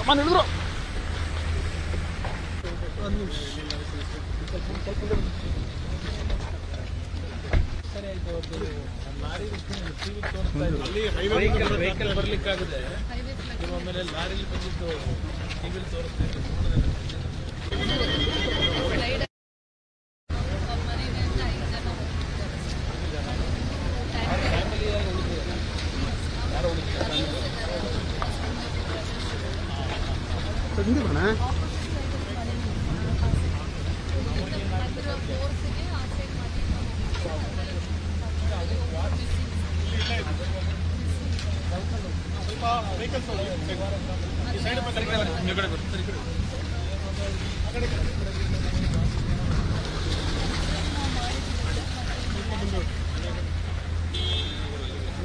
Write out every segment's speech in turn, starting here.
ಸಾಮಾನು ಹಿಡಿದ್ರು ವೆಹಿಕಲ್ ಬರ್ಲಿಕ್ಕಾಗದೆ ಆಮೇಲೆ ಲಾರಿ ಬಂದಿದ್ದು ಟಿವಿಲಿ ತೋರಿಸ್ತಾ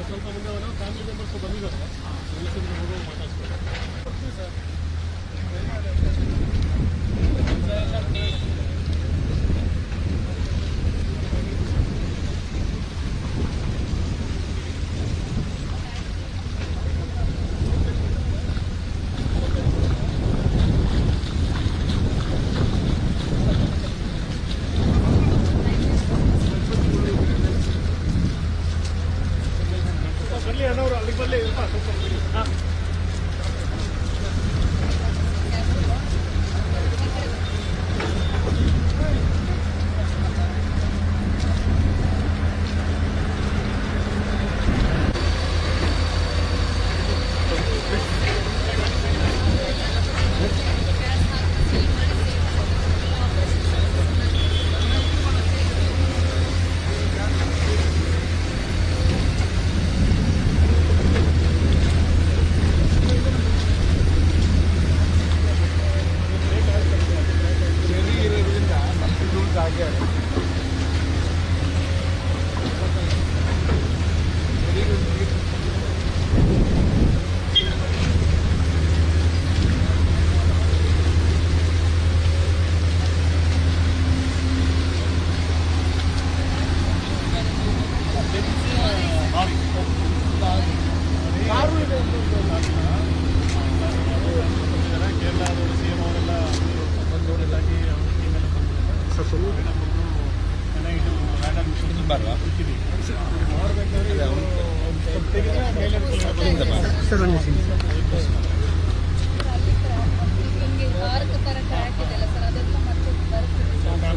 ಸ್ವಲ್ಪ ಮುಂದೆ ಫ್ಯಾಮಿಲಿ ಮೆಂಬರ್ಸ್ ಬಂದಿದ್ದಾರೆ ಬರ್ಲಿ ಅಣ್ಣವ್ರು ಅಲ್ಲಿಗೆ ಬರ್ಲಿ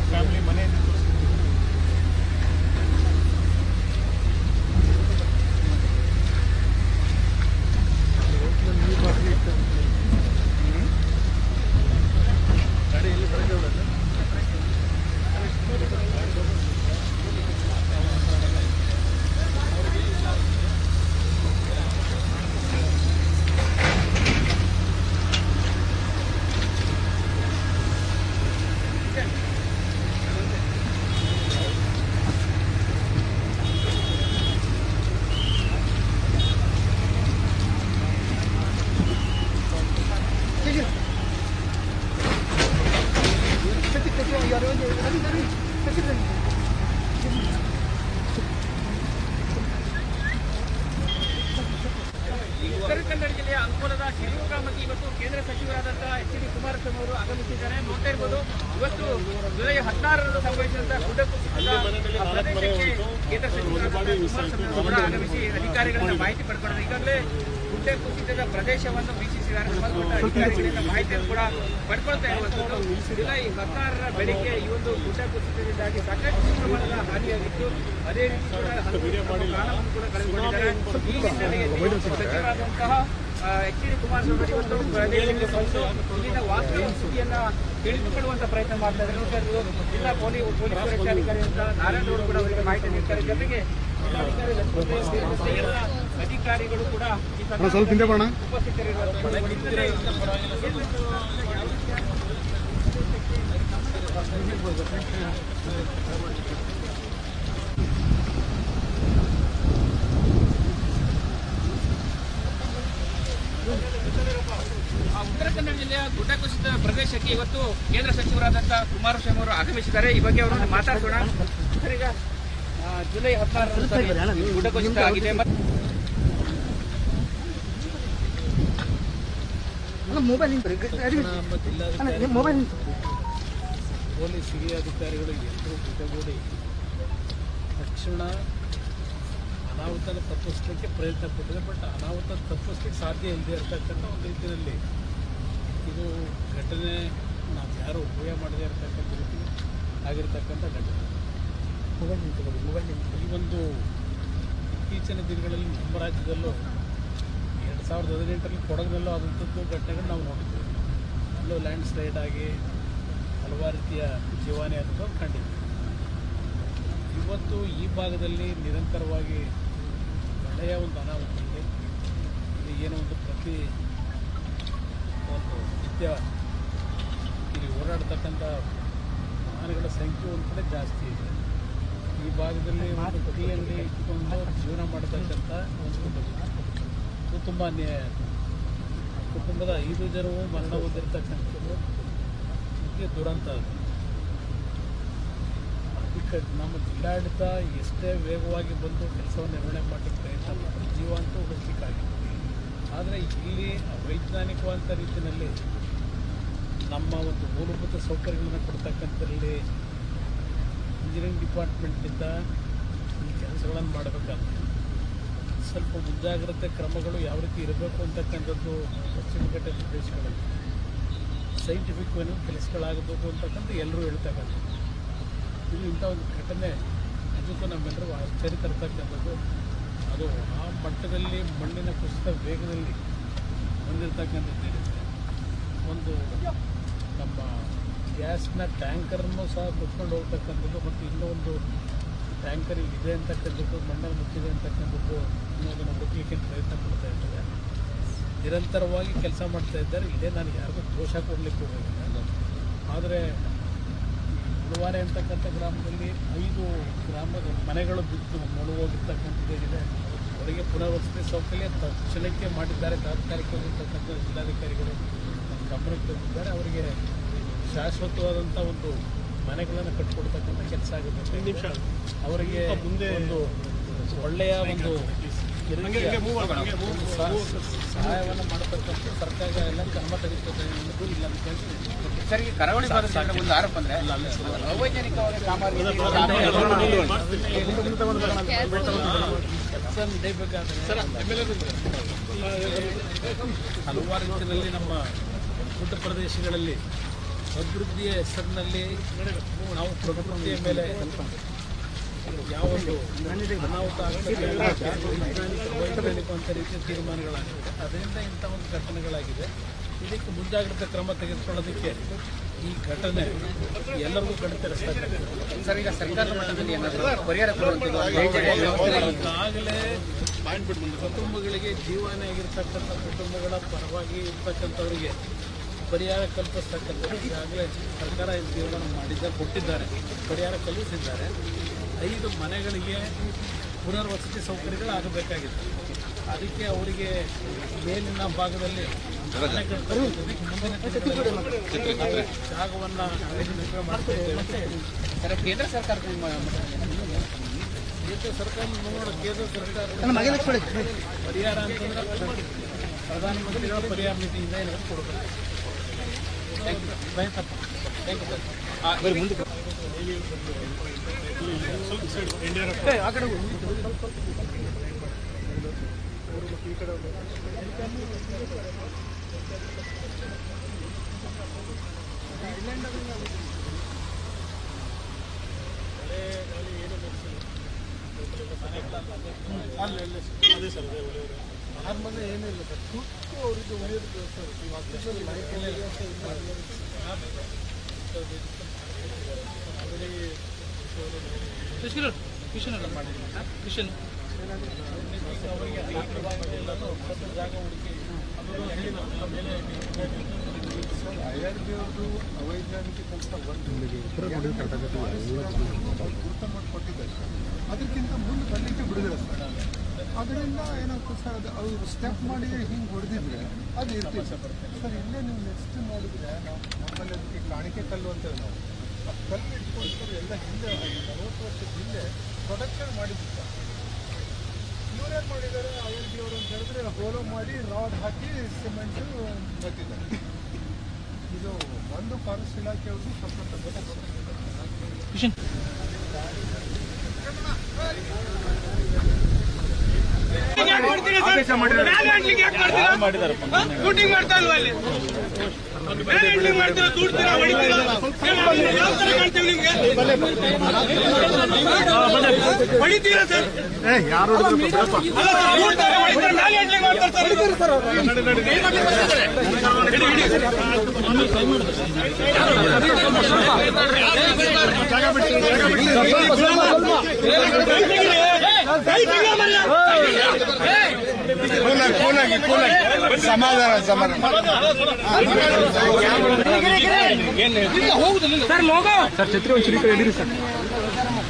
ಫ್ಯಾಮಿಲಿ ಮನೆ ಉತ್ತರ ಕನ್ನಡ ಜಿಲ್ಲೆಯ ಅಂಕೋಲದ ಶಿವಮೊಗ್ಗಕ್ಕೆ ಇವತ್ತು ಕೇಂದ್ರ ಸಚಿವರಾದಂತಹ ಎಚ್.ಡಿ. ಕುಮಾರಸ್ವಾಮಿ ಅವರು ಆಗಮಿಸಿದ್ದಾರೆ. ನೋಡ್ತಾ ಇರಬಹುದು, ಇವತ್ತು ಜುಲೈ 16ರಂದು ಸಂಭವಿಸಿದಂತಹ ಗುಡ್ಡ ಕುಸಿತದ ಪ್ರದೇಶಕ್ಕೆ ಕೇಂದ್ರ ಸಚಿವರಾದಂತಹ ಕುಮಾರಸ್ವಾಮಿ ಅವರು ಆಗಮಿಸಿ ಅಧಿಕಾರಿಗಳಿಂದ ಮಾಹಿತಿ ಪಡ್ಕೊಂಡರು. ಈಗಾಗಲೇ ಗುಡ್ಡ ಕುಸಿತದ ಪ್ರದೇಶವನ್ನು ವೀಕ್ಷಿಸಿದ್ದಾರೆ. ಸಂಬಂಧಪಟ್ಟ ಅಧಿಕಾರಿಗಳಿಂದ ಮಾಹಿತಿಯನ್ನು ಕೂಡ ಪಡ್ಕೊಳ್ತಾ ಇರುವಂತದ್ದು. ಜುಲೈ 16ರ ಬೆಳಿಗ್ಗೆ ಈ ಒಂದು ಗುಡ್ಡ ಕುಸಿತದಿಂದಾಗಿ ಸಾಕಷ್ಟು ಪ್ರಮಾಣದ ಹಾನಿಯಾಗಿತ್ತು. ಅದೇ ರೀತಿ ಕೂಡ ಹಲವು ಪ್ರಾಣವನ್ನು ಕೂಡ ಕಳೆದುಕೊಂಡಿದ್ದಾರೆ. ಈ ಹಿನ್ನೆಲೆಯಲ್ಲಿ ಸಚಿವರಾದಂತಹ ಎಚ್.ಡಿ. ಕುಮಾರಸ್ವಾಮಿ ಇವತ್ತು ಪ್ರದೇಶಕ್ಕೆ ಬಂದು ಇಲ್ಲಿನ ವಾಸ್ತವ ಸ್ಥಿತಿಯನ್ನ ತಿಳಿದುಕೊಳ್ಳುವಂತ ಪ್ರಯತ್ನ ಮಾಡ್ತಾ ಇದ್ದಾರೆ. ಜಿಲ್ಲಾ ಪೊಲೀಸ್ ವರಿಷ್ಠಾಧಿಕಾರಿಯಾದಂತಹ ನಾರಾಯಣ ಅವರು ಕೂಡ ಅವರಿಗೆ ಮಾಹಿತಿ ನೀಡ್ತಾರೆ. ಜೊತೆಗೆ ಅಧಿಕಾರಿಗಳು ಕೂಡ ಉಪಸ್ಥಿತರಿರುತ್ತಾರೆ. ಉತ್ತರ ಕನ್ನಡ ಜಿಲ್ಲೆಯ ಗುಡ್ಡ ಕುಸಿತ ಪ್ರದೇಶಕ್ಕೆ ಇವತ್ತು ಕೇಂದ್ರ ಸಚಿವರಾದಂತಹ ಕುಮಾರಸ್ವಾಮಿ ಅವರು ಆಗಮಿಸಿದ್ದಾರೆ. ಈ ಬಗ್ಗೆ ಅವರನ್ನು ಮಾತಾಡೋಣ. ಸರ್, ಈಗ ಜುಲೈ 16 ಗುಡ್ಡ ಕುಸಿತ ಆಗಿದೆ. ಮೊಬೈಲ್ ಮೊಬೈಲ್ ಪೊಲೀಸ್ ಹಿರಿಯ ಅಧಿಕಾರಿಗಳು ಎಲ್ಲರೂ ಜೊತೆಗೂಡಿ ತಕ್ಷಣ ಅನಾಹುತನ ತಪ್ಪಿಸಲಿಕ್ಕೆ ಪ್ರಯತ್ನ ಪಟ್ಟಿದೆ. ಬಟ್ ಅನಾಹುತ ತಪ್ಪಿಸ್ಲಿಕ್ಕೆ ಸಾಧ್ಯ ಇಲ್ಲದೆ ಇರತಕ್ಕಂಥ ಒಂದು ರೀತಿಯಲ್ಲಿ ಇದು ಘಟನೆ ನಾವು ಯಾರು ಊಹೆ ಮಾಡದೇ ಇರತಕ್ಕಂಥ ರೀತಿ ಆಗಿರ್ತಕ್ಕಂಥ ಘಟನೆ. ಈ ಒಂದು ಇತ್ತೀಚಿನ ದಿನಗಳಲ್ಲಿ ನಮ್ಮ ರಾಜ್ಯದಲ್ಲೂ 2018ರಲ್ಲಿ ಕೊಡಗಿನಲ್ಲೂ ಆದಂಥದ್ದು ಘಟನೆಗಳು ನಾವು ನೋಡಿದ್ದೀವಿ. ಅಲ್ಲೂ ಲ್ಯಾಂಡ್ ಸ್ಲೈಡ್ ಆಗಿ ಹಲವಾರು ರೀತಿಯ ಜೀವಹಾನಿ ಆದಂಥದ್ದು ಕಂಡಿದ್ದೀವಿ. ಇವತ್ತು ಈ ಭಾಗದಲ್ಲಿ ನಿರಂತರವಾಗಿ ಮಳೆಯ ಒಂದು ಅನಾಹುತ ಇದೆ. ಇದು ಏನೋ ಒಂದು ಪ್ರತಿ ಒಂದು ನಿತ್ಯ ಇಲ್ಲಿ ಓಡಾಡ್ತಕ್ಕಂಥ ವಾಹನಗಳ ಸಂಖ್ಯೆ ಒಂದು ಕಡೆ ಜಾಸ್ತಿ ಇದೆ. ಈ ಭಾಗದಲ್ಲಿ ಒಂದು ಟೀ ಅಂಗಡಿ ಇಟ್ಕೊಂಡು ಜೀವನ ಮಾಡತಕ್ಕಂಥ ಒಂದು ಕುಟುಂಬ, ಇದು ತುಂಬ ಅನ್ಯಾಯ. ಕುಟುಂಬದ 5 ಜನರು ಮರಣ ಹೊಂದಿರತಕ್ಕಂಥದ್ದು ಮುಖ್ಯ ದುರಂತ. ಅದಕ್ಕೆ ನಮ್ಮ ಜಿಲ್ಲಾಡಳಿತ ಎಷ್ಟೇ ವೇಗವಾಗಿ ಬಂದು ಕೆಲಸವನ್ನು ನಿರ್ವಹಣೆ ಮಾಡಲಿಕ್ಕೆ ಪ್ರಯತ್ನ ಮಾಡಿ ಜೀವ ಅಂತೂ ಉಳಿಸಲಿಕ್ಕಾಗಿದೆ. ಆದರೆ ಇಲ್ಲಿ ವೈಜ್ಞಾನಿಕವಾದ ರೀತಿಯಲ್ಲಿ ನಮ್ಮ ಒಂದು ಮೂಲಭೂತ ಸೌಕರ್ಯಗಳನ್ನು ಕೊಡ್ತಕ್ಕಂಥದ್ರಲ್ಲಿ ಇಂಜಿನಿಯರಿಂಗ್ ಡಿಪಾರ್ಟ್ಮೆಂಟ್ನಿಂದ ಈ ಕೆಲಸಗಳನ್ನು ಮಾಡಬೇಕಾಗ್ತದೆ. ಸ್ವಲ್ಪ ಮುಂಜಾಗ್ರತೆ ಕ್ರಮಗಳು ಯಾವ ರೀತಿ ಇರಬೇಕು ಅಂತಕ್ಕಂಥದ್ದು ಪಶ್ಚಿಮ ಘಟ್ಟ ಪ್ರದೇಶಗಳಲ್ಲಿ ಸೈಂಟಿಫಿಕ್ ಕೆಲಸಗಳಾಗಬೇಕು ಅಂತಕ್ಕಂಥ ಎಲ್ಲರೂ ಹೇಳ್ತಕ್ಕಂಥದ್ದು. ಇದು ಇಂಥ ಒಂದು ಘಟನೆ ನಿಜಕ್ಕೂ ನಮ್ಮೆಲ್ಲರಿಗೂ ಆಶ್ಚರ್ಯ ತರ್ತಕ್ಕಂಥದ್ದು. ಅದು ಆ ಮಟ್ಟದಲ್ಲಿ ಮಣ್ಣಿನ ಕುಸಿತ ವೇಗದಲ್ಲಿ ಹೊಂದಿರತಕ್ಕಂಥದ್ದೇನಿದೆ. ಒಂದು ನಮ್ಮ ಗ್ಯಾಸ್ನ ಟ್ಯಾಂಕರನ್ನು ಸಹ ಕುತ್ಕೊಂಡು ಹೋಗ್ತಕ್ಕಂಥದ್ದು ಮತ್ತು ಇನ್ನೂ ಒಂದು ಟ್ಯಾಂಕರ್ ಇದೆ ಅಂತಕ್ಕಂಥದ್ದು, ಮಣ್ಣಲ್ಲಿ ಮುಚ್ಚಿದೆ ಅಂತಕ್ಕಂಥದ್ದು ಅನ್ನೋದನ್ನು ಹುಡುಕಲಿಕ್ಕೆ ಪ್ರಯತ್ನ ಪಡ್ತಾ ಇದ್ದಾರೆ. ನಿರಂತರವಾಗಿ ಕೆಲಸ ಮಾಡ್ತಾ ಇದ್ದಾರೆ. ಇದೇ ನಾನು ಯಾರಿಗೂ ದೋಷ ಕೊಡಲಿಕ್ಕೆ ಹೋಗೋದಿಲ್ಲ. ಆದರೆ ಉಳುವಾರೆ ಅಂತಕ್ಕಂಥ ಗ್ರಾಮದಲ್ಲಿ 5 ಗ್ರಾಮದ ಮನೆಗಳು ಬಿದ್ದು ಮುಳುಗೋಗಿರ್ತಕ್ಕಂಥದ್ದೇನಿದೆ. ಅವರಿಗೆ ಪುನರ್ವಸತಿ ಸೌಕರ್ಯ ತಕ್ಷಣಕ್ಕೆ ಮಾಡಿದ್ದಾರೆ. ತಾತ್ಕಾಲಿಕವಾಗಿರ್ತಕ್ಕಂಥ ಜಿಲ್ಲಾಧಿಕಾರಿಗಳು ನಮ್ಮ ಗಮನಕ್ಕೆ ತಂದಿದ್ದಾರೆ. ಅವರಿಗೆ ಶಾಶ್ವತವಾದಂಥ ಒಂದು ಮನೆಗಳನ್ನು ಕಟ್ಟಿಕೊಡ್ತಕ್ಕಂಥ ಕೆಲಸ ಆಗುತ್ತೆ. ಅವರಿಗೆ ಮುಂದೆ ಒಂದು ಒಳ್ಳೆಯ ಒಂದು ಸಹಾಯವನ್ನು ಮಾಡತಕ್ಕಂಥ ಸರ್ಕಾರ ಎಲ್ಲ ಕ್ರಮ ತೆಗೆದುಕೊಳ್ತಾ ಇಲ್ಲ ಅಂತ ಹೇಳ್ತೀನಿ. ಸರ್, ಈ ಕರಾವಳಿ ಭಾಗದ ಒಂದು ಆರೋಪ ಅಂದ್ರೆ ಅವೈಜ್ಞಾನಿಕವಾಗಿ ಕೆಲಸ ನಡೆಯಬೇಕಾದ್ರೆ ಹಲವಾರು ರೀತಿಯಲ್ಲಿ ನಮ್ಮ ಗುಡ್ಡ ಪ್ರದೇಶಗಳಲ್ಲಿ ಅಭಿವೃದ್ಧಿಯ ಹೆಸರಿನಲ್ಲಿ ನಾವು ಪ್ರಕೃತಿಯ ಮೇಲೆ ಯಾವೊಂದು ಅನಾಹುತ ಆಗ್ತದೆ ವೈಜ್ಞಾನಿಕ ಅಂತ ರೀತಿಯ ತೀರ್ಮಾನಗಳಾಗಿದೆ. ಅದರಿಂದ ಇಂಥ ಒಂದು ಘಟನೆಗಳಾಗಿದೆ. ಇದಕ್ಕೆ ಮುಂಜಾಗ್ರತಾ ಕ್ರಮ ತೆಗೆದುಕೊಳ್ಳೋದಕ್ಕೆ ಈ ಘಟನೆ ಎಲ್ಲರಿಗೂ ಕಡಿತರಿಸ್ತಾರೆ. ಸರ್, ಈಗ ಸರ್ಕಾರದ ಮಟ್ಟದಲ್ಲಿ ಏನಾದರೂ ಪರಿಹಾರ ಈಗಾಗಲೇ ಕುಟುಂಬಗಳಿಗೆ ಜೀವನ ಆಗಿರ್ತಕ್ಕಂಥ ಕುಟುಂಬಗಳ ಪರವಾಗಿ ಇರ್ತಕ್ಕಂಥವರಿಗೆ ಪರಿಹಾರ ಕಲ್ಪಿಸ್ತಕ್ಕಂಥ ಈಗಾಗಲೇ ಸರ್ಕಾರ ತೀರ್ಮಾನ ಮಾಡಿದ್ದಾರೆ, ಕೊಟ್ಟಿದ್ದಾರೆ, ಪರಿಹಾರ ಕಲ್ಪಿಸಿದ್ದಾರೆ. 5 ಮನೆಗಳಿಗೆ ಪುನರ್ವಸತಿ ಸೌಕರ್ಯಗಳು ಆಗಬೇಕಾಗಿದೆ. ಅದಕ್ಕೆ ಅವರಿಗೆ ಮೇಲಿನ ಭಾಗದಲ್ಲಿ ಜಾಗವನ್ನು ಮಾಡ್ತಾ ಕೇಂದ್ರ ಸರ್ಕಾರ ಕೇಂದ್ರ ಸರ್ಕಾರ ಪರಿಹಾರ ಅಂತಂದ್ರೆ ಪ್ರಧಾನಮಂತ್ರಿಗಳ ಪರಿಹಾರ ನಿಧಿಯಿಂದ ಏನಾದ್ರು ಕೊಡಬೇಕು. ಅದೇ ಸರ್, ಆರು ಮನೆ ಏನಿಲ್ಲ ಸರ್, ಸುತ್ತು ಅವರಿಗೆ ಒಳ್ಳೆಯದು ಸರ್. ಮಿಷನ್ ಎಲ್ಲ ಮಾಡಿದ್ದೀನಿ ಮಿಷನ್ ಅವರಿಗೆ ಜಾಗ ಹುಡುಕಿ ಅವೈಜ್ಞಾನಿಕ ಕೆಲಸ ಗುರುತ ಮಾಡಿಕೊಟ್ಟಿದ್ದಾರೆ. ಅದಕ್ಕಿಂತ ಮುಂದೆ ಬರಲಿಕ್ಕೆ ಬಿಡುಗಡೆ ಸರ್. ಅದರಿಂದ ಏನಾಗ್ತದೆ ಸರ್, ಅವರು ಸ್ಟೆಪ್ ಮಾಡಿ ಹಿಂಗೆ ಹೊಡೆದಿದ್ರೆ ಅದು ಇರ್ತೀವಿ ಸರ್. ಇಲ್ಲೇ ನೀವು ನೆಕ್ಸ್ಟ್ ನೋಡಿದ್ರೆ ನಾವು ನಮ್ಮಲ್ಲಿ ಅದಕ್ಕೆ ಕಾಣಿಕೆ ಕಲ್ಲು ಅಂತೇಳಿ ನಾವು ಆ ಕಲ್ಲು ಇಟ್ಕೊಂಡು ಎಲ್ಲ ಹಿಂದೆ 40 ವರ್ಷದ ಹಿಂದೆ ಪ್ರೊಡಕ್ಷನ್ ಮಾಡಿದ್ವಿ ಸರ್. ಇವರೇನು ಮಾಡಿದ್ದಾರೆ ILB ಅವರು ಅಂತ ಹೇಳಿದ್ರೆ ಹೋಲೋ ಮಾಡಿ ರಾಡ್ ಹಾಕಿ ಸಿಮೆಂಟ್ ಕಟ್ಟಿದ್ದಾರೆ. ಇದು ಒಂದು ಫಾರೆಸ್ಟ್ ಇಲಾಖೆಯವ್ರಿಗೂ ಸ್ವಲ್ಪ ಶೂಟಿಂಗ್ ಮಾಡ್ತಾ ಇಲ್ವಾ ಅಲ್ಲಿ ಮಾಡ್ತೀರಾ ದೂಡ್ತೀರಾ ಹೊಡಿತೀರಾ ಸರ್ ಯಾರು ಸಮಾಧಾನ ಸರ್ ಲೋಗೋ ಸರ್ ಛತ್ರಿ ಒಂದು ಶ್ರೀಕರ ಹಿಡೀರಿ sir.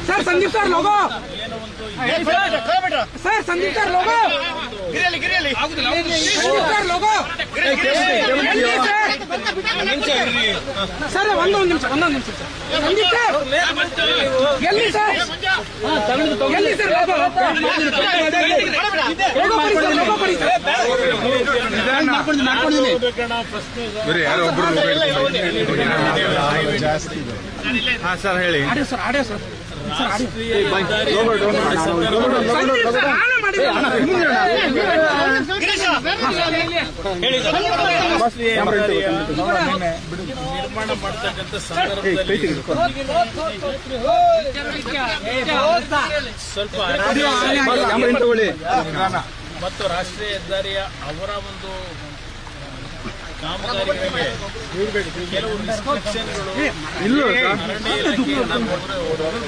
Sir Sandeep sir logo sir Sandeep sir logo Sandeep sir logo sir ಒಂದೊಂದು ನಿಮಿಷ ಸಂದೀಪ್ ಸರ್ ಎಲ್ಲಿ ಸರ್ ಎಲ್ಲಿ ಸರ್ ಲೋಗೋ ಲೋಗೋ ಕೊಡಿ ಸರ್ ಜಾಸ್ತಿ ಸರ್ ಹೇಳಿ ಸರ್ ಆಡಿಯೋ ಸರ್ ನಿರ್ಮಾಣ ಮಾಡತಕ್ಕಂಥ ಸಂದರ್ಭದಲ್ಲಿ ಸ್ವಲ್ಪ ಮತ್ತು ರಾಷ್ಟ್ರೀಯ ಹೆದ್ದಾರಿಯ ಅವರ ಒಂದು ಕಾಮಗಾರಿಗಳಿಗೆ ಕೆಲವು ರಿಸ್ಟ್ರಿಕ್ಷನ್ಗಳು ಅರಣ್ಯ ಇಲಾಖೆಯಿಂದ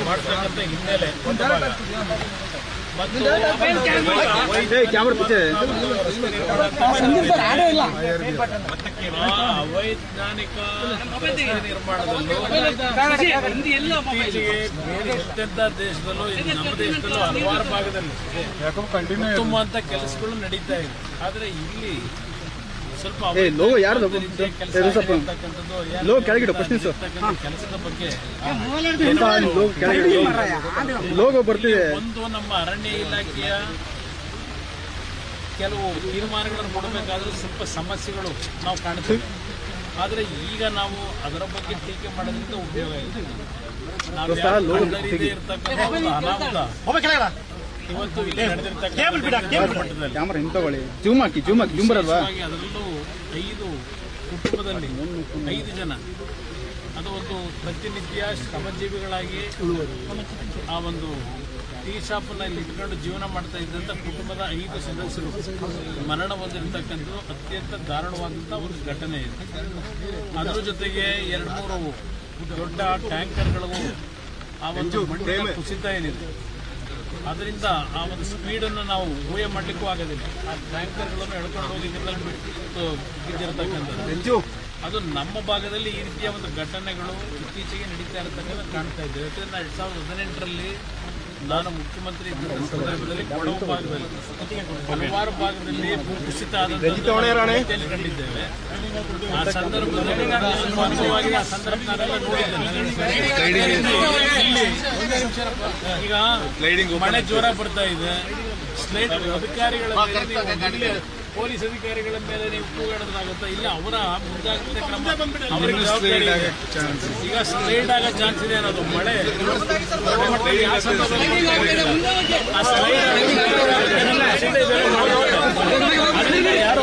ಮಾಡತಕ್ಕಂಥ ಹಿನ್ನೆಲೆ ಒಂದು ಭಾಗ ಮತ್ತು ಅವೈಜ್ಞಾನಿಕ ನಿರ್ಮಾಣದಲ್ಲೂ ಇತ್ತೀಚೆಗೆ ಎಂತೆಂಥ ದೇಶದಲ್ಲೂ ನಮ್ಮ ದೇಶದಲ್ಲೂ ಹಲವಾರು ಭಾಗದಲ್ಲಿ ತುಂಬುವಂತ ಕೆಲಸಗಳು ನಡೀತಾ ಇದೆ. ಆದ್ರೆ ಇಲ್ಲಿ ಸ್ವಲ್ಪ ಕೆಲಸದ ಬಗ್ಗೆ ಒಂದು ನಮ್ಮ ಅರಣ್ಯ ಇಲಾಖೆಯ ಕೆಲವು ತೀರ್ಮಾನಗಳನ್ನು ಕೊಡಬೇಕಾದ್ರೂ ಸ್ವಲ್ಪ ಸಮಸ್ಯೆಗಳು ನಾವು ಕಾಣ್ತೇವೆ. ಆದ್ರೆ ಈಗ ನಾವು ಅದರ ಬಗ್ಗೆ ಟೀಕೆ ಮಾಡೋದ್ರಿಂದ ಉಪಯೋಗ ಇದೆ. ನಾವು ಇರ್ತಕ್ಕಂಥ ಒಂದು ಅನಾಹುತ ಇವತ್ತು ಇಲ್ಲಿ ಅದರಲ್ಲೂ 5 ಕುಟುಂಬದಲ್ಲಿ 5 ಜನ ಅದು ಒಂದು ಪ್ರತಿನಿತ್ಯ ಶ್ರಮಜೀವಿಗಳಾಗಿ ಆ ಒಂದು ಟೀ ಶಾಪ್ನಲ್ಲಿ ಇಟ್ಕೊಂಡು ಜೀವನ ಮಾಡ್ತಾ ಇದ್ದಂಥ ಕುಟುಂಬದ 5 ಸದಸ್ಯರು ಮರಣ ಹೊಂದಿರತಕ್ಕಂಥದ್ದು ಅತ್ಯಂತ ದಾರುಣವಾದಂಥ ಒಂದು ಘಟನೆ ಇದೆ. ಅದರ ಜೊತೆಗೆ 2-3 ದೊಡ್ಡ ಟ್ಯಾಂಕರ್ಗಳು ಆ ಒಂದು ಮಣ್ಣಿನ ಕುಸಿತ ಏನಿದೆ ಅದರಿಂದ ಆ ಒಂದು ಸ್ಪೀಡನ್ನು ನಾವು ಊಹೆ ಮಾಡಲಿಕ್ಕೂ ಆಗೋದಿಲ್ಲ. ಆ ಟ್ಯಾಂಕರ್ಗಳನ್ನು ಎಳ್ಕೊಂಡು ಹೋಗಿ ಬಿದ್ದಿರತಕ್ಕಂಥದ್ದು ಅದು ನಮ್ಮ ಭಾಗದಲ್ಲಿ ಈ ರೀತಿಯ ಒಂದು ಘಟನೆಗಳು ಇತ್ತೀಚೆಗೆ ನಡೀತಾ ಇರತಕ್ಕಂಥ ಕಾಣ್ತಾ ಇದ್ದೇವೆ. ಯಾಕಂದ್ರೆ 2018ರಲ್ಲಿ ನಾನು ಮುಖ್ಯಮಂತ್ರಿ ಇದ್ದ ಸಂದರ್ಭದಲ್ಲಿ ಕೊಡಗು ಭಾಗದಲ್ಲಿ ಹಲವಾರು ಭಾಗದಲ್ಲಿ ಕುಸಿತ ಆದಂತೆ ಕಂಡಿದ್ದೇವೆ. ಆ ಸಂದರ್ಭದಲ್ಲಿ ವಾಸ್ತವವಾಗಿ ಆ ಸಂದರ್ಭ ನಾನೆಲ್ಲ ನೋಡಿದ್ದೇನೆ. ಈಗ ಮಳೆ ಜೋರ ಬರ್ತಾ ಇದೆ. ಸ್ಲೈಡ್ ಅಧಿಕಾರಿಗಳ ಮೇಲೆ ಪೊಲೀಸ್ ಅಧಿಕಾರಿಗಳ ಮೇಲೆ ನೀವು ಕೂಗಾಡೋದಾಗುತ್ತಾ? ಇಲ್ಲ, ಅವರ ಮುಂಜಾಗ್ರತೆ ಕ್ರಮ ಅವರಿಗೆ ಜವಾಬ್ದಾರಿ ಇದೆ. ಈಗ ಸ್ಲೈಡ್ ಆಗೋ ಚಾನ್ಸ್ ಇದೆ ಅನ್ನೋದು ಮಳೆ ಯಾರು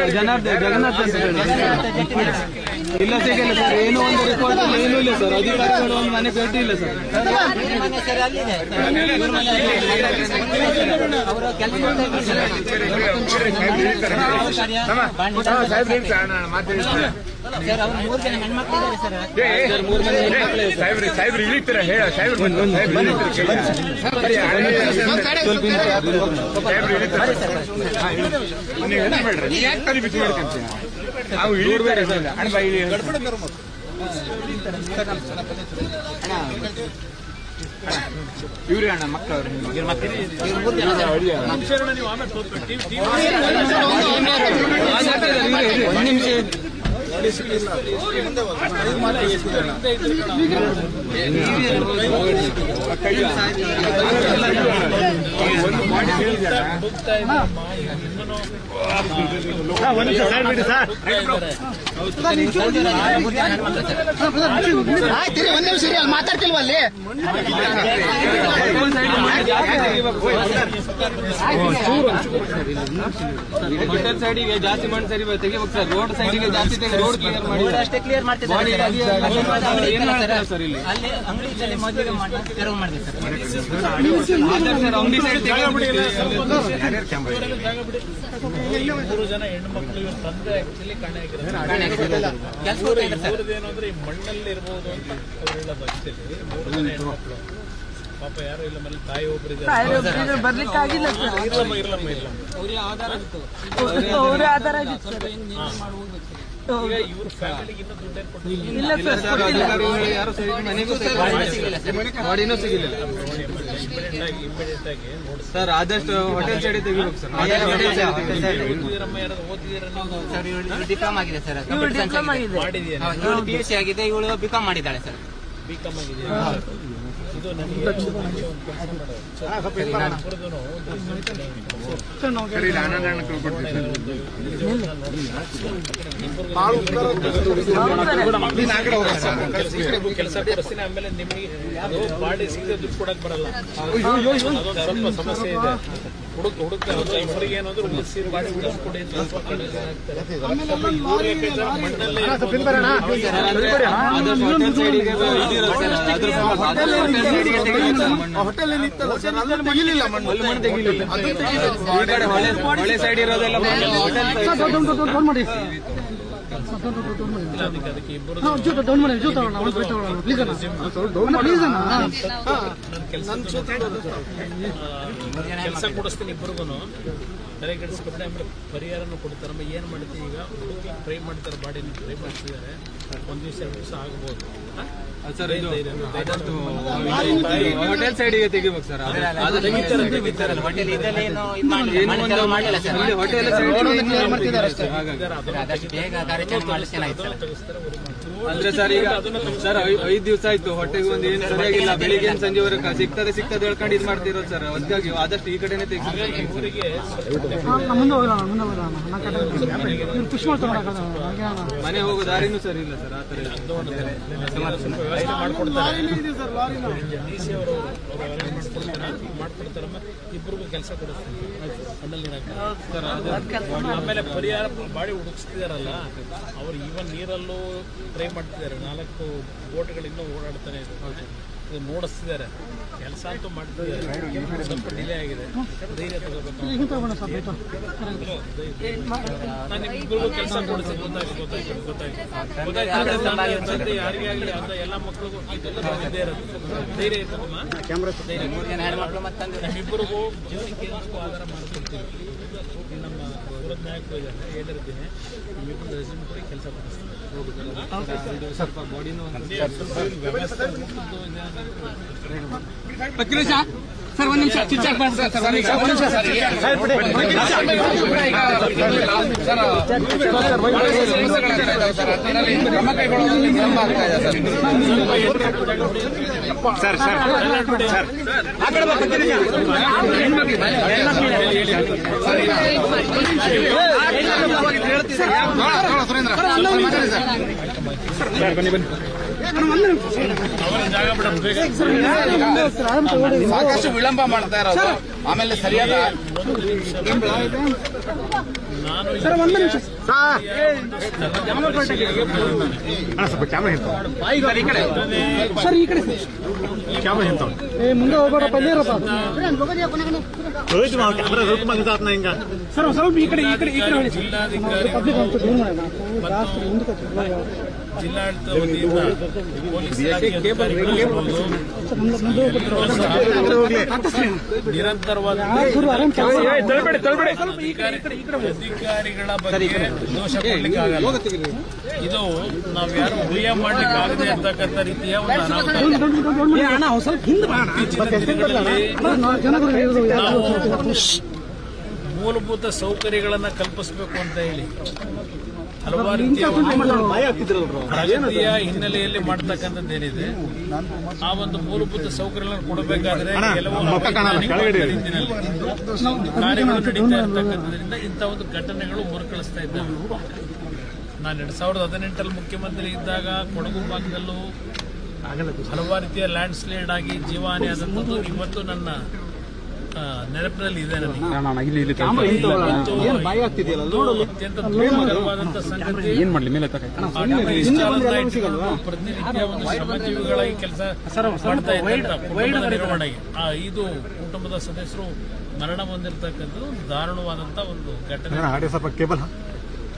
ಜಗನ್ನಾಥ್ ಅಂತ ಇಲ್ಲ ಸಿಗಲ್ಲ ಸರ್. ಏನೋ ಒಂದು ರಿಪೋರ್ಟ್ ಏನೂ ಇಲ್ಲ ಸರ್. ಅಧಿಕಾರಿಗಳು ಒಂದು ಮನೆ ಭೇಟಿ ಇಲ್ಲ ಸರ್. ಸಾಹೇಬ್ರು ಇಳಿತೀರ ಹೇಳ ಸಾಹೇಬ್ರು ಬೇಡ್ರಿ ಯಾಕೆ ತಲೆ ಬಿಸಿ ಮಾಡ್ಕೊಂತೀವಿ ನಾವು ಇಳಿಬೇಡ ಅಣ್ಣ ಬಾ ಇಳಿ ಇವ್ರಿ ಅಣ್ಣ ಮಕ್ಕಳವ್ರು ನೀವು ಆಮೇಲೆ ಒಂದು ನಿಮಿಷ ಮಾತಾಡ್ತಿಲ್ವ ಅಲ್ಲಿ ಹೋಟೆಲ್ ಸೈಡಿಗೆ ಜಾಸ್ತಿ ಮಾಡಿ ಸರಿ ತೆಗಿಬೇಕು ಸರ್. ರೋಡ್ ಸೈಡಿಗೆ ಜಾಸ್ತಿ ತೆಗಿ ರೋಡ್ ಕ್ಲಿಯರ್ ಮಾಡಿ ಅಷ್ಟೇ ಕ್ಲಿಯರ್ ಮಾಡ್ತಿದ್ದಾರೆ ಸರ್. ಇಲ್ಲಿ ಅಲ್ಲಿ ಅಂಗಡಿ ಮದುವೆ ತೆರವು ಮಾಡಿದೆ ಸರ್. ಅಂಗಡಿ ಸೈಡ್ ಮೂರು ಜನ ಹೆಣ್ಣು ಮಕ್ಕಳು ಇವ್ರ ತಂದೆ ಆಕ್ಚುಲಿ ಕಣ್ಣೆ ಏನು ಅಂದ್ರೆ ಈ ಮಣ್ಣಲ್ಲಿ ಇರ್ಬೋದು ಅಂತ ಅವ್ರು ಹೇಳೋದು. ಆಕ್ಚುಲಿ 3 ಜನ ಹೆಣ್ಣು ಮಕ್ಕಳು ಪಾಪ ಯಾರು ಇಲ್ಲ, ಮನೇಲಿ ತಾಯಿ ಒಬ್ಬರಿದ್ದಾರೆ, ಬರ್ಲಿಕ್ಕೆ ಆಗಿಲ್ಲ ಸರ್. ಇರ್ಲಮ್ಮ ಈಗ ಇವ್ರ ಫ್ಯಾಮಿಲಿಗೆ ಇನ್ನೂ ದುಡ್ಡೇನು ಕೊಟ್ಟಿಲ್ಲ. ಯಾರು ಮನೆಗೂ ಬಾಡಿನೂ ಸಿಗಲಿಲ್ಲ ಇಮಿಡಿಯೇಟ್ ಆಗಿ ನೋಡಿ ಸರ್. ಆದಷ್ಟು ಹೋಟೆಲ್ ಸೈಡ್ ತೆಗಿಬೇಕು ಸರ್. ಓದಿದಿರಮ್ಮ ಯಾರು ಓದಿದಿರ ಸರ್ ಇವಳು ಡಿಪ್ಲೊಮಾ ಆಗಿದೆ ಸರ್. ಮಾಡಿದೀಯ ಇವಳು PUC ಆಗಿದೆ, ಇವಳು BCom ಮಾಡಿದ್ದಾಳೆ ಸರ್. BCom ಆಗಿದೆ. ಇದು ನನಗೆ ಒಂದು ಕೆಲಸ ಕೆಲಸ ಕೊಡಿಸ್ತೀನಿ. ಆಮೇಲೆ ನಿಮಗೆ ಅದು ಬಾಡಿ ಸಿಗದೆ ದುಡ್ಡು ಕೊಡಕ್ ಬರಲ್ಲ, ಅದೊಂದು ಸ್ವಲ್ಪ ಸಮಸ್ಯೆ ಇದೆ. ಹುಡುಕ ಇವರಿಗೆ ಏನಾದ್ರು ಉಳಿಸಿ ಬಾಡಿ ಉಳಿಸ್ಕೊಡಿ ಅಂತ ಮಣ್ಣಲ್ಲೇ ಹೊಳೆ ಸೈಡ್ ಇರೋದೆಲ್ಲ ಅದಕ್ಕೆ ಇಬ್ಬರು ಕೆಲಸ ಕೊಡಿಸ್ತೀನಿ ಇಬ್ಬರಿಗೂ ತಲೆ ಕೆಡಿಸ್ಕೊಬಿಟ್ಟೆ. ಆಮೇಲೆ ಪರಿಹಾರನೂ ಕೊಡ್ತಾರಮ್ಮ. ಏನು ಮಾಡ್ತೀವಿ ಈಗ ಹುಡುಗಿ ಟ್ರೈ ಮಾಡ್ತಾರೆ, ಬಾಡಿನ ಟ್ರೈ ಮಾಡ್ತಿದ್ದಾರೆ. 1 ದಿವಸ 2 ದಿವಸ ಆಗ್ಬೋದು ಸರ್. ಇದು ಹೋಟೆಲ್ ಸೈಡಿಗೆ ತೆಗಿಬೇಕು ಸರ್. ಹೋಟೆಲ್ ಅಂದ್ರೆ ಸರ್ ಈಗ ಸರ್ 5 ದಿವಸ ಆಯ್ತು ಹೊಟ್ಟೆಗೆ ಒಂದು ಏನು ಸರಿಯಾಗಿಲ್ಲ. ಬೆಳಿಗ್ಗೆ ಸಂಜೆವರೆಗೆ ಸಿಗ್ತದೆ ಹೇಳ್ಕೊಂಡು ಇದು ಮಾಡ್ತಿರೋದು ಸರ್. ಅದಕ್ಕಾಗಿ ಆದಷ್ಟು ಈ ಕಡೆನೆ ತೆಗಿಬೇಕು. ಮನೆ ಹೋಗೋ ದಾರಿನೂ ಸರಿ ಇಲ್ಲ ಸರ್. ಆ ತರ ಮಾಡ್ಕೊಡ್ತಾರೆ. ಮಾಡ್ಕೊಡ್ತಾರಮ್ಮ. ಇಬ್ಬರಿಗೂ ಕೆಲಸ ಕೊಡಿಸ್ತೀನಿ ಆಮೇಲೆ ಪರಿಹಾರ ಬಾಡಿ ಹುಡುಕಿಸ್ತಿದಾರಲ್ಲ ಅವ್ರು ಈವನ್ ನೀರಲ್ಲೂ ಟ್ರೈ ಮಾಡ್ತಿದ್ದಾರೆ. 4 ಬೋಟ್ಗಳು ಇನ್ನೂ ಓಡಾಡ್ತಾನೆ ಇದು ನೋಡಿಸ್ತಿದ್ದಾರೆ. ಕೆಲಸ ಅಂತೂ ಮಾಡ್ತಿದ್ದಾರೆ. ಸ್ವಲ್ಪ ಡಿಲೇ ಆಗಿದೆ. ಧೈರ್ಯ ತಗೋಬೇಕು. ನಾನು ನಿಮ್ಗಿಬ್ಬರಿಗೂ ಕೆಲಸ ಕೊಡಿಸಿ ಗೊತ್ತಾಯ್ತು. ಯಾರಿಗೆ ಆಗಲಿ ಎಲ್ಲ ಮಕ್ಕಳಿಗೂ ಇದೆಲ್ಲ ಇದ್ದೇ ಇರುತ್ತೆ. ಧೈರ್ಯ ಇರ್ತದಮ್ಮ. ನಮ್ಮಿಬ್ಬರಿಗೂ ಜೀವನಕ್ಕೆ ಆಧಾರ ಮಾಡಿಕೊಡ್ತೀವಿ. ನಮ್ಮ ದೂರದ ನಾಯಕರು ಇದ್ದಾರೆ, ಹೇಳಿರ್ತೀನಿ. ನಿಮ್ಮಿಬ್ಬರು ರೆಸ್ಯೂಮ್ ಕೊಡಿ, ಕೆಲಸ ಕೊಡಿಸ್ತೀನಿ. ಸ್ವಲ್ಪ ಬಾಡಿನೂ ವ್ಯವಸ್ಥೆ ಸರ್. 1 ನಿಮಿಷ ಚಿಚ್ಚಾಕ್ ಸರ್. ಸಾಕಷ್ಟು ವಿಳಂಬ ಮಾಡ್ತಾ ಇರೋದು. ಆಮೇಲೆ ಸರಿಯಾದ ನಾನು ಮುಂದೆ ಹೋಗ್ಬೇಡಪ್ಪ ಸ್ವಲ್ಪ ಈ ಕಡೆ ಜಿಲ್ಲಾಡಳಿತ ವತಿಯಿಂದ ಪೊಲೀಸ್ ನಿರಂತರವಾದ ಅಧಿಕಾರಿಗಳ ಬಗ್ಗೆ ದೋಷ ಕೊಡ್ಲಿಕ್ಕೆ ಆಗಲ್ಲ. ಇದು ನಾವು ಯಾರು ಊಹೆ ಮಾಡ್ಲಿಕ್ಕೆ ಆಗದೆ ಅಂತಕ್ಕಂಥ ರೀತಿಯ ಒಂದು ಮೂಲಭೂತ ಸೌಕರ್ಯಗಳನ್ನು ಕಲ್ಪಿಸಬೇಕು ಅಂತ ಹೇಳಿ ಹಲವಾರು ರೀತಿಯ ರಾಜಕೀಯ ಹಿನ್ನೆಲೆಯಲ್ಲಿ ಮಾಡ್ತಕ್ಕಂಥದ್ದೇನಿದೆ ಆ ಒಂದು ಮೂಲಭೂತ ಸೌಕರ್ಯಗಳನ್ನು ಕೊಡಬೇಕಾದ್ರೆ ಕೆಲವು ಕಾರ್ಯಗಳು ನಡೀತಾ ಇರತಕ್ಕಂಥದ್ರಿಂದ ಇಂಥ ಒಂದು ಘಟನೆಗಳು ಮರುಕಳಿಸ್ತಾ ಇದ್ದಾವೆ. ನಾನು 2018 ಮುಖ್ಯಮಂತ್ರಿ ಇದ್ದಾಗ ಕೊಡಗು ಭಾಗದಲ್ಲೂ ಹಲವಾರು ರೀತಿಯ ಲ್ಯಾಂಡ್ ಸ್ಲೈಡ್ ಆಗಿ ಜೀವಹಾನಿ ಆದಂಥದ್ದು ಇವತ್ತು ನನ್ನ ನೆನಪಿನಲ್ಲಿ ಇದೆ. ಅತ್ಯಂತ ದುಃಖಕರವಾದಂತಹ ಸಂಗತಿ. ಪ್ರತಿನಿತ್ಯ ಒಂದು ಶ್ರಮಜೀವಿಗಳಾಗಿ ಕೆಲಸ ಮಾಡ್ತಾ ಇದ್ದಂತ ನಿರ್ವಹಣೆಗೆ ಇದು ಕುಟುಂಬದ ಸದಸ್ಯರು ಮರಣ ಹೊಂದಿರತಕ್ಕಂಥದ್ದು ದಾರುಣವಾದಂತಹ ಒಂದು ಘಟನೆ.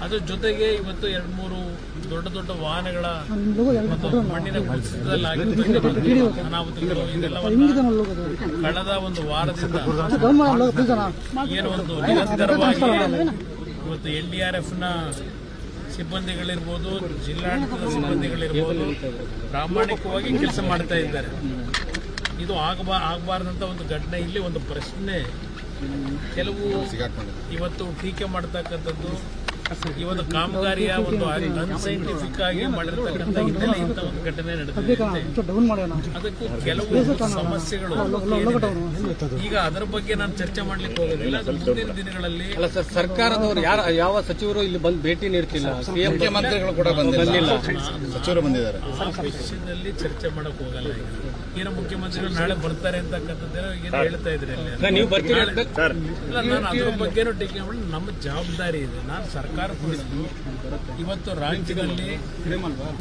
ಅದ್ರ ಜೊತೆಗೆ ಇವತ್ತು 2-3 ದೊಡ್ಡ ವಾಹನಗಳ ಮಣ್ಣಿನ ಕುಸಿತದಲ್ಲಿ ಅನಾಹುತಗಳು ಇದೆಲ್ಲವನ್ನ ಕಳೆದ ಒಂದು ವಾರದಿಂದ ಏನು ಒಂದು ನಿರಂತರವಾಗಿ ಇವತ್ತು NDRFನ ಸಿಬ್ಬಂದಿಗಳಿರ್ಬೋದು, ಜಿಲ್ಲಾಡಳಿತದ ಸಿಬ್ಬಂದಿಗಳಿರ್ಬೋದು ಪ್ರಾಮಾಣಿಕವಾಗಿ ಕೆಲಸ ಮಾಡ್ತಾ ಇದ್ದಾರೆ. ಇದು ಆಗಬಾರದಂತ ಒಂದು ಘಟನೆ. ಇಲ್ಲಿ ಒಂದು ಪ್ರಶ್ನೆ, ಕೆಲವು ಇವತ್ತು ಟೀಕೆ ಮಾಡತಕ್ಕಂಥದ್ದು ಈ ಒಂದು ಕಾಮಗಾರಿಯ ಒಂದು ಅನ್ಸೈಂಟಿಫಿಕ್ ಆಗಿ ಮಾಡಿರ್ತಕ್ಕಂಥ ಹಿನ್ನೆಲೆ ಇಂಥ ಒಂದು ಘಟನೆ ನಡೆದಿದೆ. ಅದಕ್ಕೂ ಕೆಲವು ಸಮಸ್ಯೆಗಳು ಈಗ ಅದರ ಬಗ್ಗೆ ನಾನು ಚರ್ಚೆ ಮಾಡ್ಲಿಕ್ಕೆ ಹೋಗೋದಿಲ್ಲ. ಅದು ಮುಂದಿನ ದಿನಗಳಲ್ಲಿ ಸರ್ಕಾರದವರು ಯಾವ ಸಚಿವರು ಇಲ್ಲಿ ಬಂದು ಭೇಟಿ ನೀಡ್ತಿಲ್ಲ, ಮುಖ್ಯಮಂತ್ರಿಗಳು ಕೂಡ ಬಂದಿಲ್ಲ, ಸಚಿವರು ಬಂದಿದ್ದಾರೆ. ಆ ವಿಷಯದಲ್ಲಿ ಚರ್ಚೆ ಮಾಡಕ್ ಹೋಗಲ್ಲ. ಈಗ ಮುಖ್ಯಮಂತ್ರಿಗಳು ನಾಳೆ ಬರ್ತಾರೆ ಅಂತಕ್ಕಂಥದ್ದೇನೋ ಏನು ಹೇಳ್ತಾ ಇದ್ರಿ ಅಲ್ಲಿ. ನಾನು ಅದ್ರ ಬಗ್ಗೆನೂ ಟೀಕೆ ಮಾಡಿ ನಮ್ಮ ಜವಾಬ್ದಾರಿ ಇದೆ. ನಾನು ಸರ್ಕಾರ ಇವತ್ತು ರಾಜ್ಯದಲ್ಲಿ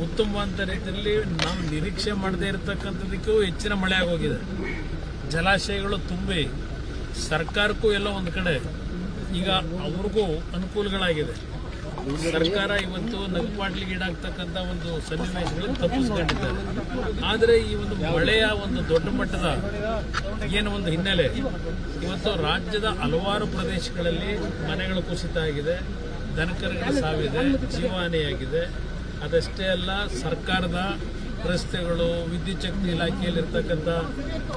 ಉತ್ತಮವಾದ ರೀತಿಯಲ್ಲಿ ನಾವು ನಿರೀಕ್ಷೆ ಮಾಡದೇ ಇರತಕ್ಕಂಥದಕ್ಕೂ ಹೆಚ್ಚಿನ ಮಳೆ ಆಗೋಗಿದೆ. ಜಲಾಶಯಗಳು ತುಂಬಿ ಸರ್ಕಾರಕ್ಕೂ ಎಲ್ಲ ಒಂದು ಕಡೆ ಈಗ ಅವ್ರಿಗೂ ಅನುಕೂಲಗಳಾಗಿದೆ. ಸರ್ಕಾರ ಇವತ್ತು ನಗಪಾಟ್ಲಿಗೆ ಈಡಾಗ್ತಕ್ಕಂಥ ಒಂದು ಸನ್ನಿವೇಶಗಳನ್ನು ತಪ್ಪಿಸ್ಕೊಂಡಿದ್ದಾರೆ. ಆದರೆ ಈ ಒಂದು ಮಳೆಯ ಒಂದು ದೊಡ್ಡ ಮಟ್ಟದ ಏನು ಒಂದು ಹಿನ್ನೆಲೆ ಇವತ್ತು ರಾಜ್ಯದ ಹಲವಾರು ಪ್ರದೇಶಗಳಲ್ಲಿ ಮನೆಗಳು ಕುಸಿತ ಆಗಿದೆ, ದನಕರುಗಳ ಸಾವಿದೆ, ಜೀವಹಾನಿಯಾಗಿದೆ. ಅದಷ್ಟೇ ಅಲ್ಲ, ಸರ್ಕಾರದ ರಸ್ತೆಗಳು, ವಿದ್ಯುತ್ ಶಕ್ತಿ ಇಲಾಖೆಯಲ್ಲಿರ್ತಕ್ಕಂಥ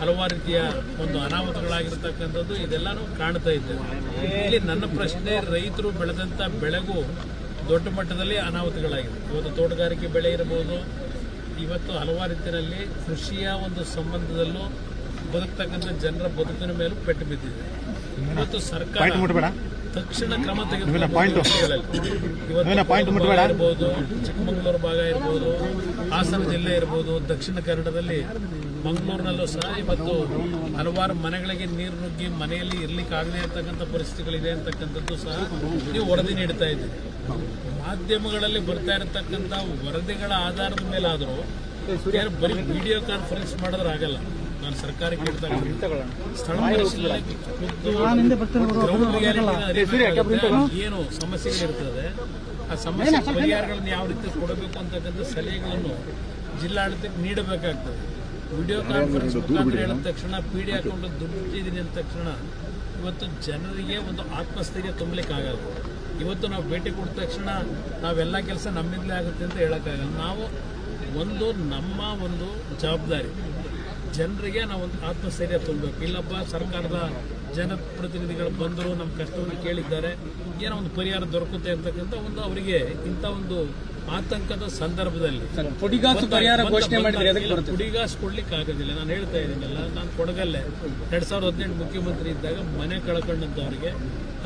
ಹಲವಾರು ರೀತಿಯ ಒಂದು ಅನಾಹುತಗಳಾಗಿರ್ತಕ್ಕಂಥದ್ದು ಇದೆಲ್ಲಾನು ಕಾಣ್ತಾ ಇದ್ದೇವೆ. ಇಲ್ಲಿ ನನ್ನ ಪ್ರಶ್ನೆ, ರೈತರು ಬೆಳೆದಂಥ ಬೆಳೆಗೂ ದೊಡ್ಡ ಮಟ್ಟದಲ್ಲಿ ಅನಾಹುತಗಳಾಗಿದೆ. ಇವತ್ತು ತೋಟಗಾರಿಕೆ ಬೆಳೆ ಇರಬಹುದು, ಇವತ್ತು ಹಲವಾರು ರೀತಿಯಲ್ಲಿ ಕೃಷಿಯ ಒಂದು ಸಂಬಂಧದಲ್ಲೂ ಬದುಕ್ತಕ್ಕಂಥ ಜನರ ಬದುಕಿನ ಮೇಲೂ ಪೆಟ್ಟು ಬಿದ್ದಿದೆ. ಇವತ್ತು ಸರ್ಕಾರ ತಕ್ಷಣ ಕ್ರಮ ತೆಗೆದುಕೊಂಡು ಇರ್ಬೋದು, ಚಿಕ್ಕಮಗಳೂರು ಭಾಗ ಇರ್ಬೋದು, ಹಾಸನ ಜಿಲ್ಲೆ ಇರ್ಬೋದು, ದಕ್ಷಿಣ ಕನ್ನಡದಲ್ಲಿ ಮಂಗಳೂರಿನಲ್ಲೂ ಸಹ ಇವತ್ತು ಹಲವಾರು ಮನೆಗಳಿಗೆ ನೀರು ನುಗ್ಗಿ ಮನೆಯಲ್ಲಿ ಇರ್ಲಿಕ್ಕೆ ಆಗದೇ ಇರತಕ್ಕಂಥ ಪರಿಸ್ಥಿತಿಗಳಿದೆ ಅಂತಕ್ಕಂಥದ್ದು ಸಹ ನೀವು ವರದಿ ನೀಡ್ತಾ ಇದ್ದೀರಿ. ಮಾಧ್ಯಮಗಳಲ್ಲಿ ಬರ್ತಾ ಇರತಕ್ಕಂಥ ವರದಿಗಳ ಆಧಾರದ ಮೇಲಾದರೂ ಬರೀ ವಿಡಿಯೋ ಕಾನ್ಫರೆನ್ಸ್ ಮಾಡಿದ್ರೆ ಆಗಲ್ಲ. ನಾನು ಸರ್ಕಾರಕ್ಕೆ ಸ್ಥಳ ಪರಿಶೀಲನೆ ಏನು ಸಮಸ್ಯೆಗಳಿರ್ತದೆ ಆ ಸಮಸ್ಯೆ ಪರಿಹಾರಗಳನ್ನು ಯಾವ ರೀತಿ ಕೊಡಬೇಕು ಅಂತಕ್ಕಂಥ ಸಲಹೆಗಳನ್ನು ಜಿಲ್ಲಾಡಳಿತಕ್ಕೆ ನೀಡಬೇಕಾಗ್ತದೆ. ವಿಡಿಯೋ ಕಾನ್ಫರೆನ್ಸ್ ಮುಖಾಂತರ ಹೇಳಿದ ತಕ್ಷಣ PD ಹಾಕೊಂಡು ದುಡ್ಡು ಇದ್ದೀನಿ ಅಂದ ತಕ್ಷಣ ಇವತ್ತು ಜನರಿಗೆ ಒಂದು ಆತ್ಮಸ್ಥೈರ್ಯ ತುಂಬಲಿಕ್ಕಾಗಲ್ಲ. ಇವತ್ತು ನಾವು ಭೇಟಿ ಕೊಟ್ಟ ತಕ್ಷಣ ನಾವೆಲ್ಲ ಕೆಲಸ ನಮ್ಮಿಂದಲೇ ಆಗುತ್ತೆ ಅಂತ ಹೇಳೋಕ್ಕಾಗಲ್ಲ. ನಾವು ನಮ್ಮ ಒಂದು ಜವಾಬ್ದಾರಿ ಜನರಿಗೆ ನಾವು ಒಂದು ಆತ್ಮಸ್ಥೈರ್ಯ ತುಂಬಬೇಕು. ಇಲ್ಲಪ್ಪ ಸರ್ಕಾರದ ಜನಪ್ರತಿನಿಧಿಗಳು ಬಂದರು, ನಮ್ಮ ಕಷ್ಟವನ್ನು ಕೇಳಿದ್ದಾರೆ, ಏನೋ ಒಂದು ಪರಿಹಾರ ದೊರಕುತ್ತೆ ಅಂತಕ್ಕಂಥ ಒಂದು ಅವರಿಗೆ ಇಂಥ ಒಂದು ಆತಂಕದ ಸಂದರ್ಭದಲ್ಲಿ ಪುಡಿಗಾಸು ಪರಿಹಾರ ಘೋಷಣೆ ಮಾಡಿದ್ರೆ ಪುಡಿಗಾಸು ಕೊಡ್ಲಿಕ್ಕೆ ಆಗೋದಿಲ್ಲ. ನಾನು ಹೇಳ್ತಾ ಇದ್ದೀನಲ್ಲ, ನಾನು ಕೊಡಗಲ್ಲೇ 2018 ಮುಖ್ಯಮಂತ್ರಿ ಇದ್ದಾಗ ಮನೆ ಕಳ್ಕೊಂಡಂತವರಿಗೆ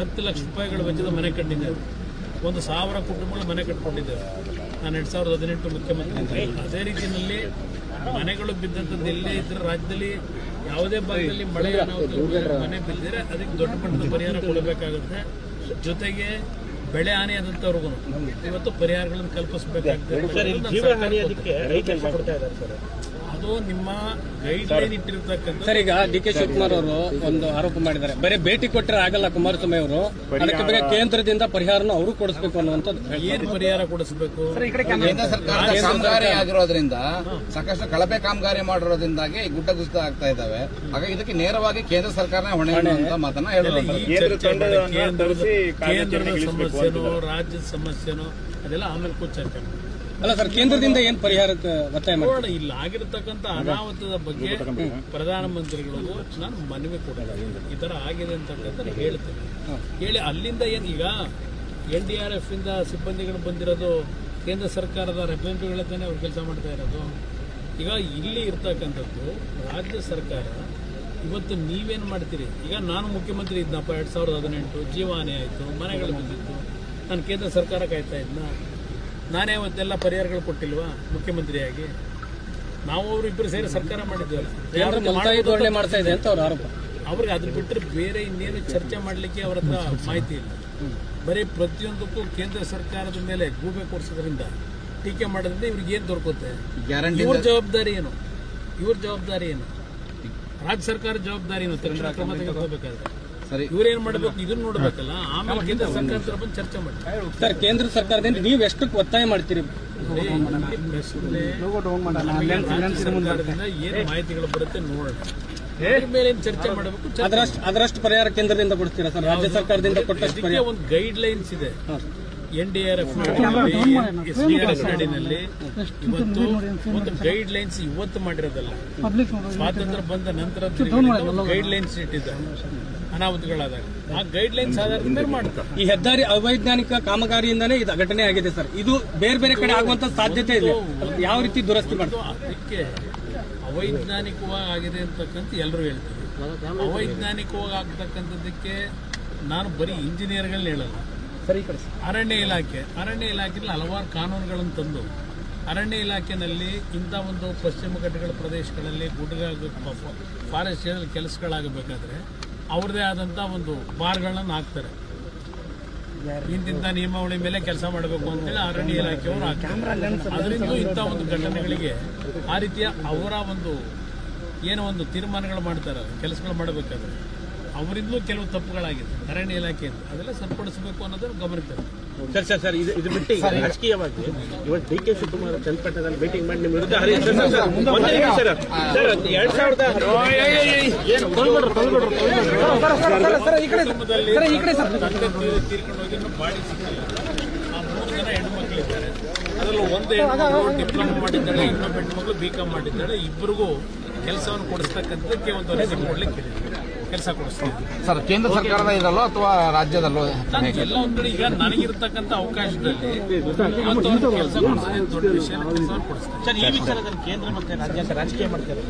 10 ಲಕ್ಷ ರೂಪಾಯಿಗಳ ವೆಚ್ಚದ ಮನೆ ಕಟ್ಟಿದ್ದೇವೆ. 1,000 ಕುಟುಂಬಗಳು ಮನೆ ಕಟ್ಕೊಂಡಿದ್ದೇವೆ. ನಾನು 2018 ಮುಖ್ಯಮಂತ್ರಿ ಇದ್ದಾಗ ಅದೇ ರೀತಿಯಲ್ಲಿ ಮನೆಗಳು ಬಿದ್ದಂಥದ್ದು ಎಲ್ಲೇ ಇದ್ರೆ ರಾಜ್ಯದಲ್ಲಿ ಯಾವುದೇ ಭಾಗದಲ್ಲಿ ಮಳೆ ಮನೆ ಬಿದ್ದರೆ ಅದಕ್ಕೆ ದೊಡ್ಡ ಮಟ್ಟದ ಪರಿಹಾರ ಕೊಡಬೇಕಾಗುತ್ತೆ. ಜೊತೆಗೆ ಬೆಳೆ ಹಾನಿ ಆದಂತವ್ರಿಗೂ ಇವತ್ತು ಪರಿಹಾರಗಳನ್ನು ಕಲ್ಪಿಸಬೇಕಾಗ್ತದೆ. ಅದು ನಿಮ್ಮ ಗೈಡ್ ಲೈನ್ ಇಟ್ಟಿರ್ತಕ್ಕಂಥ. ಸರ್, ಈಗ ಡಿ.ಕೆ. ಶಿವಕುಮಾರ್ ಅವರು ಒಂದು ಆರೋಪ ಮಾಡಿದ್ದಾರೆ, ಬರೀ ಭೇಟಿ ಕೊಟ್ಟರೆ ಆಗಲ್ಲ ಕುಮಾರಸ್ವಾಮಿ ಅವರು, ಅದಕ್ಕೆ ಬಗ್ಗೆ ಕೇಂದ್ರದಿಂದ ಪರಿಹಾರನ ಅವರು ಕೊಡಿಸಬೇಕು ಅನ್ನುವಂಥದ್ದು. ಏನು ಪರಿಹಾರ ಕೊಡಿಸಬೇಕು? ಕೇಂದ್ರ ಸರ್ಕಾರ ಕಾಮಗಾರಿ ಆಗಿರೋದ್ರಿಂದ ಸಾಕಷ್ಟು ಕಳಪೆ ಕಾಮಗಾರಿ ಮಾಡಿರೋದ್ರಿಂದಾಗಿ ಗುಡ್ಡ ಕುಸಿತ ಆಗ್ತಾ ಇದ್ದಾವೆ. ಹಾಗಾಗಿ ಇದಕ್ಕೆ ನೇರವಾಗಿ ಕೇಂದ್ರ ಸರ್ಕಾರನೇ ಹೊಣೆ ಅನ್ನುವಂತ ಮಾತನ್ನ ಹೇಳಿದ್ರು. ಕೇಂದ್ರದ ಸಮಸ್ಯೆನೋ ರಾಜ್ಯದ ಸಮಸ್ಯೆನೋ ಅದೆಲ್ಲ ಆಮೇಲೆ ಕೂತ್ ಚರ್ಚೆ ಮಾಡಿ. ಅಲ್ಲ ಸರ್, ಕೇಂದ್ರದಿಂದ ಏನ್ ಪರಿಹಾರಕ್ಕೆ ಒತ್ತಾಯ ಮಾಡಿ ಇಲ್ಲ ಆಗಿರತಕ್ಕಂಥ ಅನಾಹುತದ ಬಗ್ಗೆ ಪ್ರಧಾನಮಂತ್ರಿಗಳಿಗೂ ನಾನು ಮನವಿ ಕೊಡಲ್ಲ. ಈ ತರ ಆಗಿದೆ ಅಂತಕ್ಕಂಥ ಹೇಳ್ತೇನೆ. ಹೇಳಿ ಅಲ್ಲಿಂದ ಏನ್ ಈಗ NDRF ಇಂದ ಸಿಬ್ಬಂದಿಗಳು ಬಂದಿರೋದು ಕೇಂದ್ರ ಸರ್ಕಾರದ ರೆಪ್ರೆಸೆಂಟೇಟಿವ್ಗಳೇ ಅವ್ರು ಕೆಲಸ ಮಾಡ್ತಾ ಇರೋದು. ಈಗ ಇಲ್ಲಿ ಇರ್ತಕ್ಕಂಥದ್ದು ರಾಜ್ಯ ಸರ್ಕಾರ. ಇವತ್ತು ನೀವೇನು ಮಾಡ್ತೀರಿ? ಈಗ ನಾನು ಮುಖ್ಯಮಂತ್ರಿ ಇದ್ನಪ್ಪ 2018, ಜೀವಹಾನಿ ಆಯಿತು, ಮನೆಗಳು ಬಂದಿತ್ತು, ನಾನು ಕೇಂದ್ರ ಸರ್ಕಾರ ಕಾಯ್ತಾ ಇದ್ನ. ನಾನೇ ಅವತ್ತೆಲ್ಲ ಪರಿಹಾರಗಳು ಕೊಟ್ಟಿಲ್ವಾ ಮುಖ್ಯಮಂತ್ರಿಯಾಗಿ? ನಾವು ಅವರು ಇಬ್ಬರು ಸೇರಿ ಸರ್ಕಾರ ಮಾಡಿದ್ದೇವೆ. ಧೋರಣೆ ಮಾಡ್ತಾ ಇದೆ ಅಂತ ಅವ್ರ ಆರೋಪ. ಅವ್ರಿಗೆ ಅದ್ರ ಬಿಟ್ಟರೆ ಬೇರೆ ಇನ್ನೇನು ಚರ್ಚೆ ಮಾಡಲಿಕ್ಕೆ ಅವ್ರ ಹತ್ರ ಮಾಹಿತಿ ಇಲ್ಲ. ಬರೀ ಪ್ರತಿಯೊಂದಕ್ಕೂ ಕೇಂದ್ರ ಸರ್ಕಾರದ ಮೇಲೆ ಗೂಬೆ ಕೊಡಿಸೋದ್ರಿಂದ, ಟೀಕೆ ಮಾಡೋದ್ರಿಂದ ಇವ್ರಿಗೆ ಏನು ದೊರಕುತ್ತೆ? ಇವ್ರ ಜವಾಬ್ದಾರಿ ಏನು? ರಾಜ್ಯ ಸರ್ಕಾರ ಜವಾಬ್ದಾರಿ ಏನು? ತಕ್ಷಣ ಕ್ರಮ ತೆಗೆದುಕೋಬೇಕಾದ್ರೆ ಇವ್ರೇನ್ ಮಾಡಬೇಕು ಇದನ್ನ ನೋಡ್ಬೇಕಲ್ಲ. ಆಮೇಲೆ ಕೇಂದ್ರ ಸರ್ಕಾರ ಬಂದು ಚರ್ಚೆ ಮಾಡಿ. ಸರ್, ಕೇಂದ್ರ ಸರ್ಕಾರದಿಂದ ನೀವು ಎಷ್ಟಕ್ಕೆ ಒತ್ತಾಯ ಮಾಡ್ತೀರಿ? ಸರ್ಕಾರದಿಂದ ಏನು ಮಾಹಿತಿಗಳು ಬರುತ್ತೆ ನೋಡೋಣ, ಮೇಲೆ ಚರ್ಚೆ ಮಾಡಬೇಕು. ಅದರಷ್ಟು ಪರಿಹಾರ ಕೇಂದ್ರದಿಂದ ಕೊಡ್ತೀರಾ ಸರ್? ರಾಜ್ಯ ಸರ್ಕಾರದಿಂದ ಕೊಟ್ಟಷ್ಟು ಒಂದು ಗೈಡ್ ಲೈನ್ಸ್ ಇದೆ. NDRF SDRF ನಾಡಿನಲ್ಲಿ ಇವತ್ತು ಒಂದು ಗೈಡ್ ಲೈನ್ಸ್ ಇವತ್ತು ಮಾಡಿರೋದಲ್ಲ, ಸ್ವಾತಂತ್ರ್ಯ ಬಂದ ನಂತರ ಗೈಡ್ ಲೈನ್ಸ್ ಇಟ್ಟಿದ್ದಾರೆ ಅನಾಹುತಗಳಾದಾಗ. ಆ ಗೈಡ್ ಲೈನ್ಸ್ ಆಧಾರದ ಮೇಲೆ ಮಾಡ್ತಾರೆ. ಈ ಹೆದ್ದಾರಿ ಅವೈಜ್ಞಾನಿಕ ಕಾಮಗಾರಿಯಿಂದಾನೇ ಇದು ಘಟನೆ ಆಗಿದೆ ಸರ್. ಇದು ಬೇರೆ ಬೇರೆ ಕಡೆ ಆಗುವಂತ ಸಾಧ್ಯತೆ ಇದೆ. ಯಾವ ರೀತಿ ದುರಸ್ತಿ ಮಾಡ್ತಾರೆ? ಅದಕ್ಕೆ ಅವೈಜ್ಞಾನಿಕವಾಗಿ ಆಗಿದೆ ಅಂತಕ್ಕಂಥ ಎಲ್ಲರೂ ಹೇಳ್ತಾರೆ. ಅವೈಜ್ಞಾನಿಕವಾಗಿ ಆಗ್ತಕ್ಕಂಥದ್ದಕ್ಕೆ ನಾನು ಬರೀ ಇಂಜಿನಿಯರ್ಗಳನ್ನ ಹೇಳಲ್ಲ. ಅರಣ್ಯ ಇಲಾಖೆಯಲ್ಲಿ ಹಲವಾರು ಕಾನೂನುಗಳನ್ನು ತಂದು ಅರಣ್ಯ ಇಲಾಖೆಯಲ್ಲಿ ಇಂಥ ಒಂದು ಪಶ್ಚಿಮ ಘಟ್ಟಗಳ ಪ್ರದೇಶಗಳಲ್ಲಿ ಫಾರೆಸ್ಟ್ ಕೆಲಸಗಳಾಗಬೇಕಾದ್ರೆ ಅವ್ರದೇ ಆದಂಥ ಒಂದು ಬಾರ್ಗಳನ್ನ ಹಾಕ್ತಾರೆ. ಇಂತಿಂಥ ನಿಯಮಾವಳಿ ಮೇಲೆ ಕೆಲಸ ಮಾಡಬೇಕು ಅಂತೇಳಿ ಅರಣ್ಯ ಇಲಾಖೆಯವರು ಹಾಕ್ತಾರೆ. ಅದರಿಂದ ಇಂಥ ಒಂದು ಘಟನೆಗಳಿಗೆ ಆ ರೀತಿಯ ಅವರ ಒಂದು ಏನೋ ಒಂದು ತೀರ್ಮಾನಗಳು ಮಾಡ್ತಾರೆ ಕೆಲಸಗಳು ಮಾಡಬೇಕಾದ್ರೆ ಅವರಿಂದಲೂ ಕೆಲವು ತಪ್ಪುಗಳಾಗಿದೆ ಅರಣ್ಯ ಇಲಾಖೆಯಿಂದ. ಅದೆಲ್ಲ ಸರಿಪಡಿಸಬೇಕು ಅನ್ನೋದನ್ನು ಗಮನಿಸ್ತಾರೆ. ಸರ್, ಇದು ಬಿಟ್ಟು ರಾಜಕೀಯವಾಗಿ ಇವತ್ತು ಡಿ.ಕೆ. ಶಿವಕುಮಾರ್ ಚನ್ನಪಟ್ಟಣದಲ್ಲಿ ಮೀಟಿಂಗ್ ಮಾಡಿ ನಿಮ್ಮ ವಿರುದ್ಧ ತೀರ್ಕೊಂಡು ಹೋಗಿ ಬಾಡಿ ಸಿಕ್ಕಿಲ್ಲ. ಆ 3 ಜನ ಹೆಣ್ಮಕ್ಳಿದ್ದಾರೆ. ಅದರಲ್ಲಿ ಒಂದು ಹೆಣ್ಮಗಳು ಡಿಪ್ಲೊಮಾ ಮಾಡಿದ್ದಾಳೆ, ಇನ್ನೊಬ್ಬ ಹೆಣ್ಮಗಳು B.Com ಮಾಡಿದ್ದಾಳೆ. ಇಬ್ಬರಿಗೂ ಕೆಲಸವನ್ನು ಕೊಡಿಸ್ತಕ್ಕಂಥದ್ದಕ್ಕೆ ಒಂದು ಅರ್ಜಿ ಕೊಡ್ಲಿಕ್ಕೆ ಕೆಲಸ ಕೊಡಿಸ್ತೀವಿ ಸರ್. ಕೇಂದ್ರ ಸರ್ಕಾರದ ಇದಲ್ಲೋ ಅಥವಾ ರಾಜ್ಯದಲ್ಲೋ? ಎಲ್ಲ ಒಂದ್ ಕಡೆ ಈಗ ನನಗಿರ್ತಕ್ಕಂಥ ಅವಕಾಶದಲ್ಲಿ ಕೆಲಸ ಕೊಡಿಸೋದು ದೊಡ್ಡ ವಿಷಯ. ಕೆಲಸ ಕೊಡಿಸ್ತೀನಿ. ಈ ವಿಚಾರದಲ್ಲಿ ಕೇಂದ್ರ ಮತ್ತೆ ರಾಜ್ಯ ರಾಜಕೀಯ ಮಾಡ್ತಾರೆ.